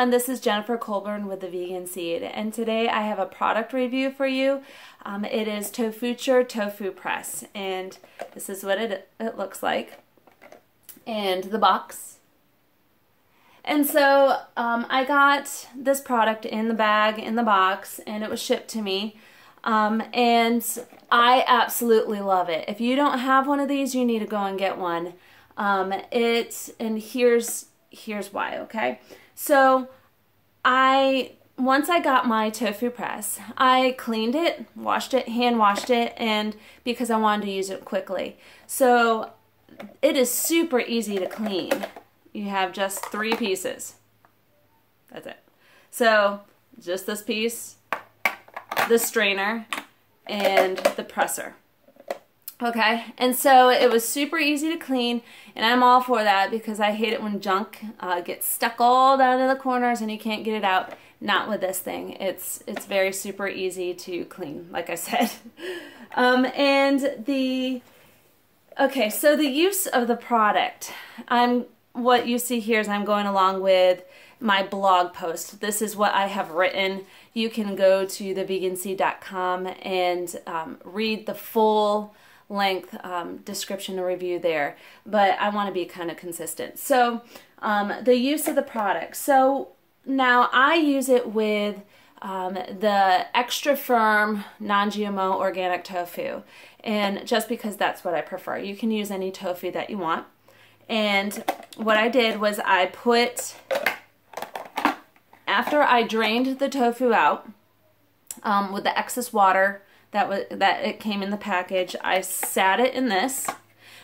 everyone, this is Jennifer Colburn with the Vegan Seed, and today I have a product review for you. It is Tofuture Tofu Press, and this is what it looks like, and the box. And so I got this product in the bag, in the box, and it was shipped to me, and I absolutely love it. If you don't have one of these, you need to go and get one. And here's why, okay? So once I got my tofu press, I cleaned it, washed it, hand washed it, and because I wanted to use it quickly. So it is super easy to clean. You have just 3 pieces. That's it. So just this piece, the strainer, and the presser. Okay, and so it was super easy to clean, and I'm all for that because I hate it when junk gets stuck all down in the corners and you can't get it out. Not with this thing. It's very super easy to clean, like I said. Okay, so the use of the product. What you see here is I'm going along with my blog post. This is what I have written. You can go to theveganseed.com and read the full length description and review there, but I want to be kind of consistent. So the use of the product. So now I use it with the extra firm non-GMO organic tofu, and just because that's what I prefer. You can use any tofu that you want. And what I did was I put, after I drained the tofu out with the excess water that it came in the package, I sat it in this,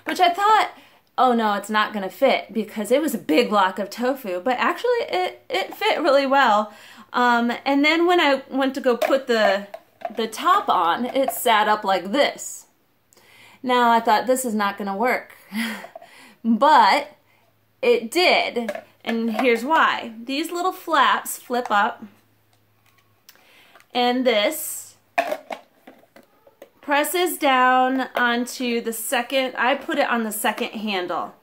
which I thought, oh no, it's not gonna fit because it was a big block of tofu, but actually it fit really well. And then when I went to go put the top on, it sat up like this. Now I thought this is not gonna work, but it did, and here's why. These little flaps flip up, and this presses down onto the second. I put it on the second handle.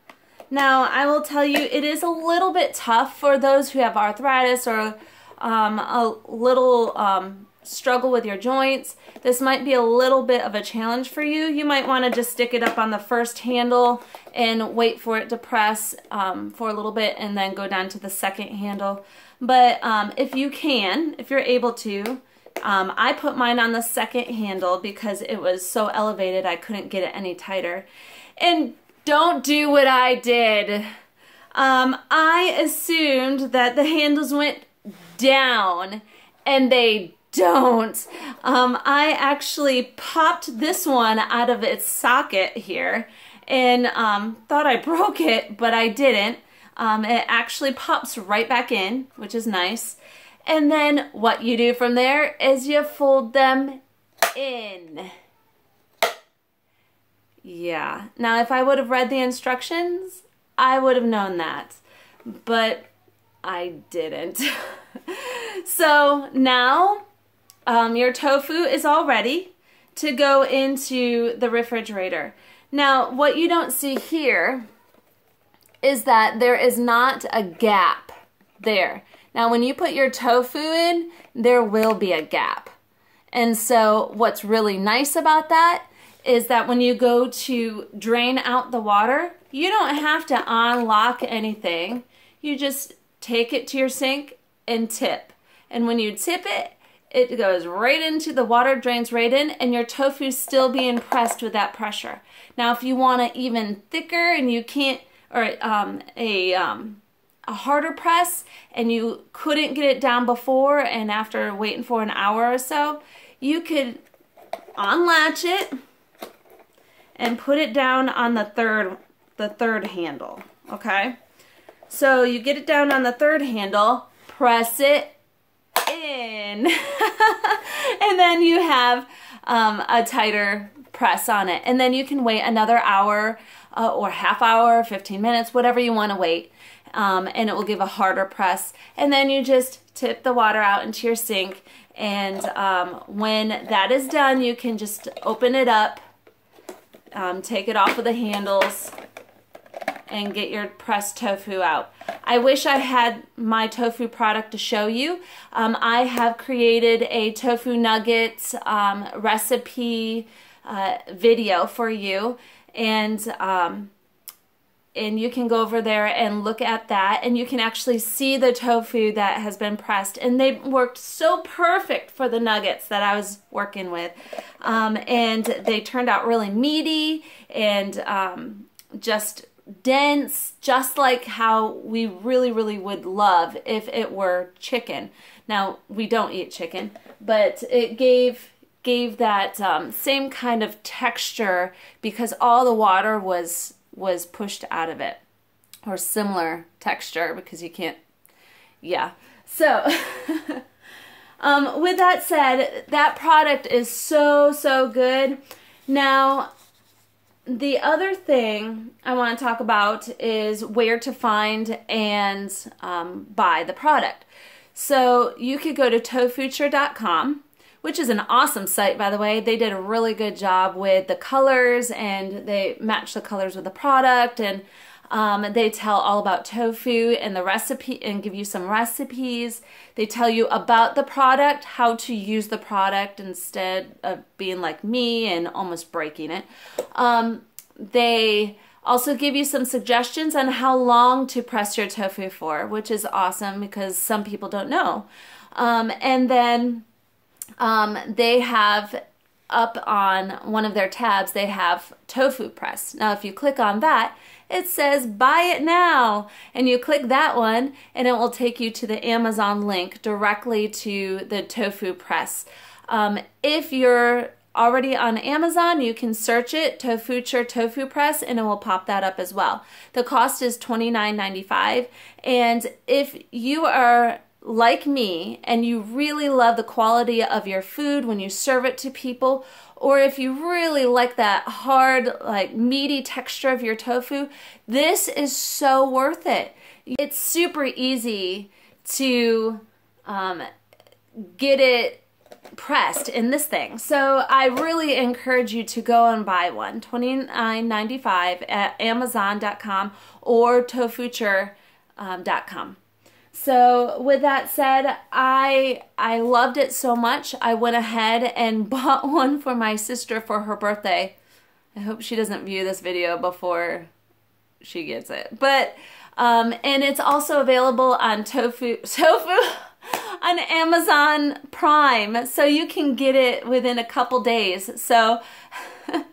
Now I will tell you, it is a little bit tough for those who have arthritis or a little struggle with your joints. This might be a little bit of a challenge for you. You might want to just stick it up on the first handle and wait for it to press for a little bit and then go down to the second handle. But if you can, if you're able to, I put mine on the second handle because it was so elevated I couldn't get it any tighter. And don't do what I did. I assumed that the handles went down, and they don't. I actually popped this one out of its socket here and thought I broke it, but I didn't. It actually pops right back in, which is nice. And then what you do from there is you fold them in. Yeah. Now if I would have read the instructions, I would have known that. But I didn't. So now your tofu is all ready to go into the refrigerator. Now what you don't see here is that there is not a gap there. Now when you put your tofu in, there will be a gap. And so what's really nice about that is that when you go to drain out the water, you don't have to unlock anything. You just take it to your sink and tip. And when you tip it, it goes right into the water, drains right in, and your tofu's still being pressed with that pressure. Now if you want it even thicker and you can't, or a harder press, and you couldn't get it down before, and after waiting for an hour or so, you could unlatch it and put it down on the third handle. Okay, so you get it down on the third handle, press it in, and then you have a tighter press on it, and then you can wait another hour or half hour, 15 minutes, whatever you want to wait. And it will give a harder press, and then you just tip the water out into your sink, and when that is done, you can just open it up, take it off of the handles, and get your pressed tofu out. I wish I had my tofu product to show you. I have created a tofu nuggets recipe video for you, and you can go over there and look at that, and you can actually see the tofu that has been pressed, and they worked so perfect for the nuggets that I was working with, and they turned out really meaty and just dense, just like how we really would love if it were chicken. Now, we don't eat chicken, but it gave that same kind of texture because all the water was pushed out of it, or similar texture because you can't, yeah. So with that said, that product is so good. Now, the other thing I want to talk about is where to find and buy the product. So you could go to tofuture.com, which is an awesome site, by the way. They did a really good job with the colors, and they match the colors with the product, and they tell all about tofu and the recipe and give you some recipes. They tell you about the product, how to use the product instead of being like me and almost breaking it. They also give you some suggestions on how long to press your tofu for, which is awesome because some people don't know. And then they have up on one of their tabs, they have Tofu Press. Now, if you click on that, it says buy it now, and you click that one and it will take you to the Amazon link directly to the Tofu Press. If you're already on Amazon, you can search it, Tofuture Tofu Press, and it will pop that up as well. The cost is $29.95, and if you are like me and you really love the quality of your food when you serve it to people, or if you really like that hard, like meaty texture of your tofu, this is so worth it. It's super easy to get it pressed in this thing. So I really encourage you to go and buy one. $29.95 at Amazon.com or Tofuture.com. So with that said, I loved it so much, I went ahead and bought one for my sister for her birthday. I hope she doesn't view this video before she gets it. But, and it's also available on Tofu on Amazon Prime, so you can get it within a couple days. So I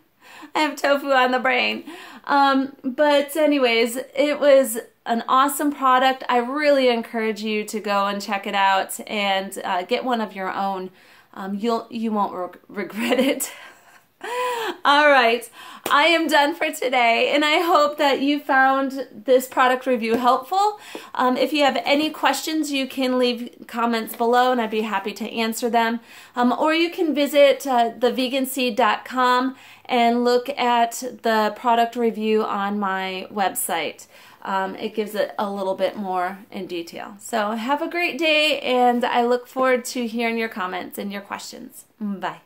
have tofu on the brain. But anyways, it was an awesome product. I really encourage you to go and check it out and get one of your own. You won't regret it. All right, I am done for today, and I hope that you found this product review helpful. If you have any questions, you can leave comments below, and I'd be happy to answer them. Or you can visit theveganseed.com and look at the product review on my website. It gives it a little bit more in detail. So have a great day, and I look forward to hearing your comments and your questions. Bye.